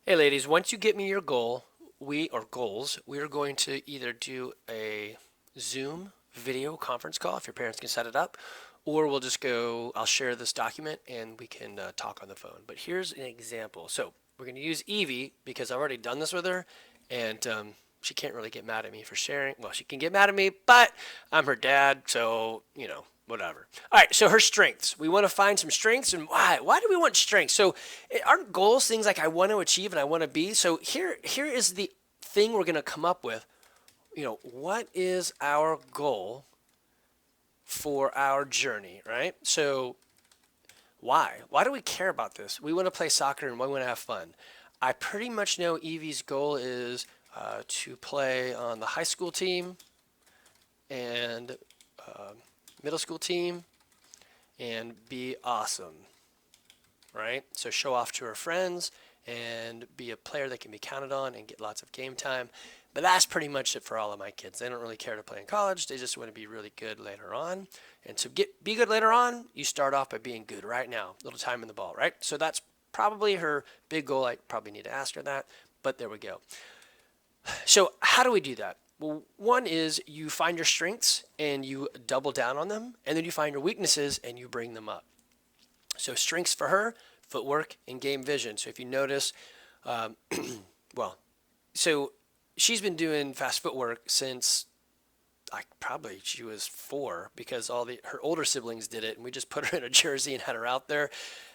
Hey ladies, once you get me your goals, we are going to either do a Zoom video conference call if your parents can set it up, or we'll just go, I'll share this document and we can talk on the phone. But here's an example. So we're going to use Evie because I've already done this with her and she can't really get mad at me for sharing. Well, she can get mad at me, but I'm her dad, so, whatever. All right, so her strengths. We want to find some strengths, and why? Why do we want strengths? So aren't goals things like I want to achieve and I want to be? So here is the thing we're going to come up with. What is our goal for our journey, right? So why? Why do we care about this? We want to play soccer and we want to have fun. I pretty much know Evie's goal is to play on the high school team and middle school team and be awesome, right? So show off to her friends and be a player that can be counted on and get lots of game time. But that's pretty much it for all of my kids. They don't really care to play in college. They just want to be really good later on. And to be good later on, you start off by being good right now. Little time in the ball, right? So that's probably her big goal. I probably need to ask her that, but there we go. So how do we do that? Well, one is you find your strengths and you double down on them, and then you find your weaknesses and you bring them up. So strengths for her, footwork and game vision. So if you notice, um, well, so she's been doing fast footwork since like probably she was 4 because her older siblings did it, and we just put her in a jersey and had her out there.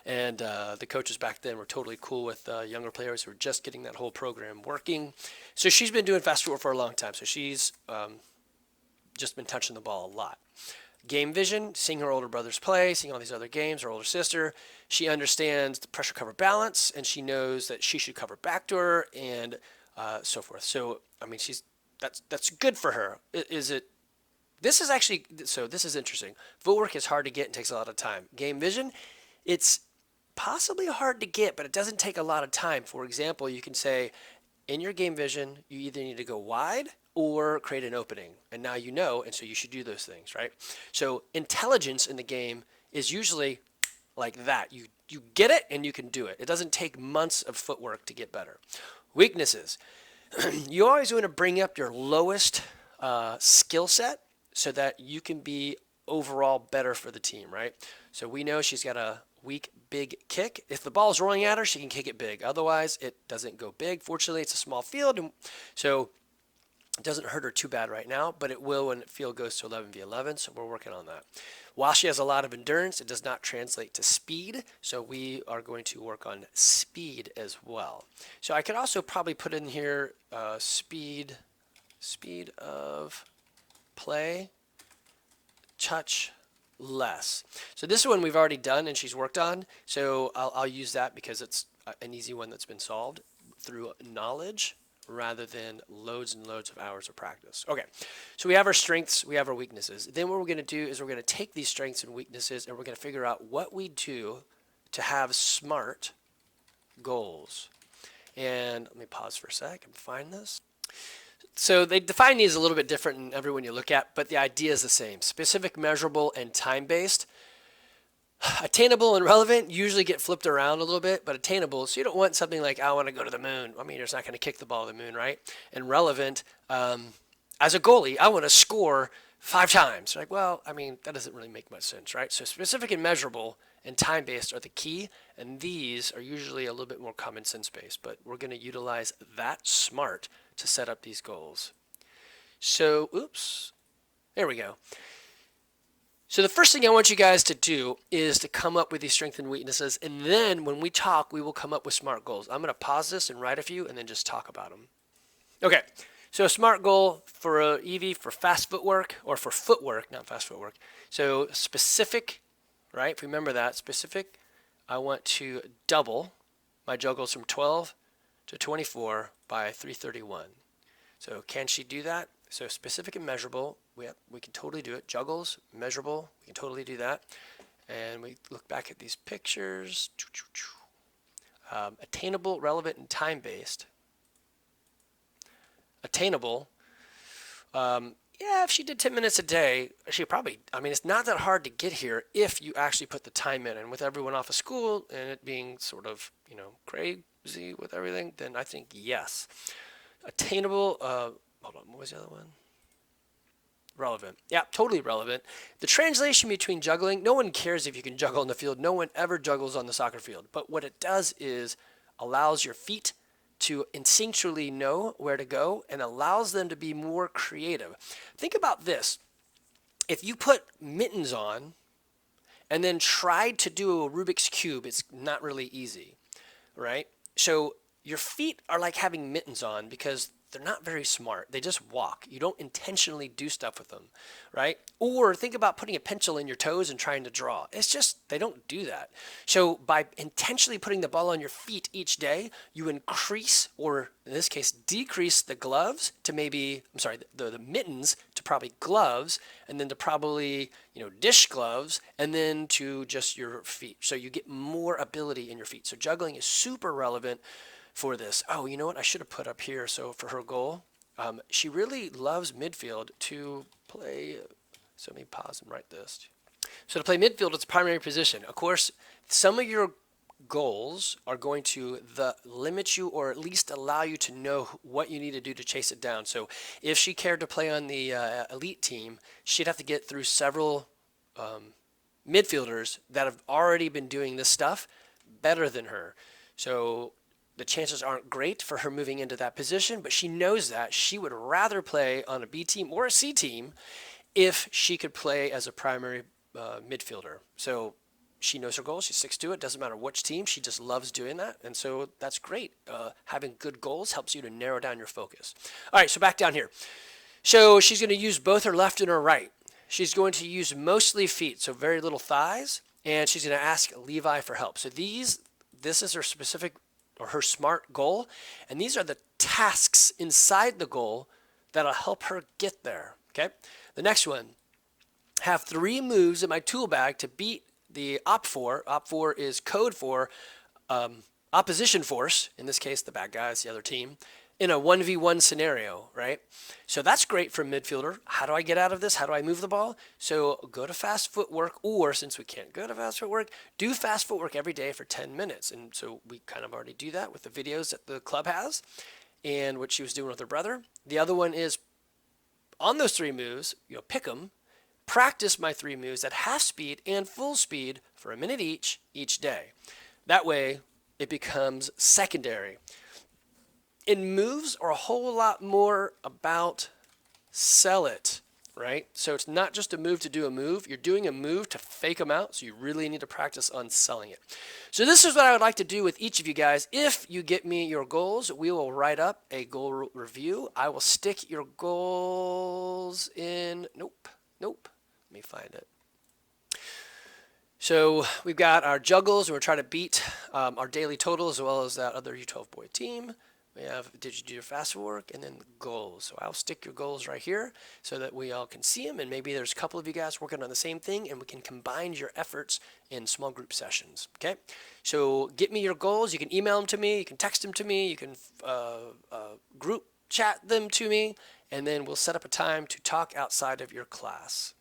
And the coaches back then were totally cool with younger players who were just getting that whole program working. So she's been doing fast footwork for a long time. So she's just been touching the ball a lot. Game vision, seeing her older brothers play, seeing all these other games, her older sister. She understands the pressure cover balance, and she knows that she should cover back to her and so forth. So I mean, that's good for her. Is it? This is actually so. This is interesting. Footwork is hard to get and takes a lot of time. Game vision, it's possibly hard to get, but it doesn't take a lot of time. For example, you can say in your game vision, you either need to go wide or create an opening, and now you know, and so you should do those things, right? So intelligence in the game is usually like that. You get it and you can do it. It doesn't take months of footwork to get better. Weaknesses. You always want to bring up your lowest skill set so that you can be overall better for the team, right? So we know she's got a weak, big kick. If the ball's rolling at her, she can kick it big. Otherwise, it doesn't go big. Fortunately, it's a small field, and so it doesn't hurt her too bad right now, but it will when the field goes to 11v11, so we're working on that. While she has a lot of endurance, it does not translate to speed, so we are going to work on speed as well. So I could also probably put in here speed of play, touch less. So this one we've already done and she's worked on, so I'll use that because it's an easy one that's been solved through knowledge rather than loads and loads of hours of practice. Okay, so we have our strengths, we have our weaknesses. Then what we're going to do is we're going to take these strengths and weaknesses and we're going to figure out what we do to have SMART goals. And let me pause for a sec and find this. So they define these a little bit different in everyone you look at, but the idea is the same. Specific, measurable, and time-based. Attainable and relevant usually get flipped around a little bit, but attainable, so you don't want something like, I want to go to the moon. I mean, you're just not going to kick the ball to the moon, right? And relevant, as a goalie, I want to score 5 times. Like, well, I mean, that doesn't really make much sense, right? So specific and measurable and time-based are the key, and these are usually a little bit more common sense-based, but we're going to utilize that SMART to set up these goals. So, oops, there we go. So the first thing I want you guys to do is to come up with these strengths and weaknesses, and then when we talk, we will come up with SMART goals. I'm going to pause this and write a few and then just talk about them. Okay, so a SMART goal for Evie for fast footwork, or for footwork, not fast footwork. So specific, right? If you remember that, specific, I want to double my juggles from 12 to 24 by 331. So can she do that? So specific and measurable, we can totally do it. Juggles, measurable, we can totally do that. And we look back at these pictures. Attainable, relevant, and time-based. Attainable, yeah, if she did 10 minutes a day, she probably, I mean, it's not that hard to get here if you actually put the time in. And with everyone off of school and it being sort of, gray Z with everything, then I think yes. Attainable, hold on, what was the other one? Relevant. Yeah, totally relevant. The translation between juggling, no one cares if you can juggle on the field. No one ever juggles on the soccer field. But what it does is allows your feet to instinctually know where to go and allows them to be more creative. Think about this. If you put mittens on and then tried to do a Rubik's Cube, it's not really easy, right? So your feet are like having mittens on because they're not very smart. They just walk. You don't intentionally do stuff with them, right? Or think about putting a pencil in your toes and trying to draw. It's just, they don't do that. So by intentionally putting the ball on your feet each day, you increase, or in this case, decrease the gloves to maybe, I'm sorry, the mittens to probably gloves, and then to probably, dish gloves, and then to just your feet. So you get more ability in your feet. So juggling is super relevant for this. Oh, you know what? I should have put up here. So for her goal, she really loves midfield to play. So let me pause and write this. So to play midfield, it's a primary position. Of course, some of your goals are going to limit you or at least allow you to know what you need to do to chase it down. So if she cared to play on the elite team, she'd have to get through several midfielders that have already been doing this stuff better than her. So the chances aren't great for her moving into that position, but she knows that. She would rather play on a B team or a C team if she could play as a primary midfielder. So she knows her goals. She sticks to it. Doesn't matter which team. She just loves doing that. And so that's great. Having good goals helps you to narrow down your focus. All right, so back down here. So she's going to use both her left and her right. She's going to use mostly feet, so very little thighs. And she's going to ask Levi for help. So this is her specific or her SMART goal. And these are the tasks inside the goal that'll help her get there. Okay. The next one, have 3 moves in my tool bag to beat the OP4. OP4 is code for opposition force, in this case, the bad guys, the other team, in a 1v1 scenario, right? So that's great for a midfielder. How do I get out of this? How do I move the ball? So go to fast footwork, or since we can't go to fast footwork, do fast footwork every day for 10 minutes. And so we kind of already do that with the videos that the club has and what she was doing with her brother. The other one is on those 3 moves, pick them, practice my 3 moves at half speed and full speed for a minute each day. That way it becomes secondary. And moves are a whole lot more about sell it, right? So it's not just a move to do a move. You're doing a move to fake them out, so you really need to practice on selling it. So this is what I would like to do with each of you guys. If you get me your goals, we will write up a goal review. I will stick your goals in, nope. Let me find it. So we've got our juggles, and we're trying to beat our daily total as well as that other U12 boy team. We have, did you do your fast work, and then goals. So I'll stick your goals right here so that we all can see them, and maybe there's a couple of you guys working on the same thing, and we can combine your efforts in small group sessions, okay? So get me your goals. You can email them to me. You can text them to me. You can group chat them to me, and then we'll set up a time to talk outside of your class.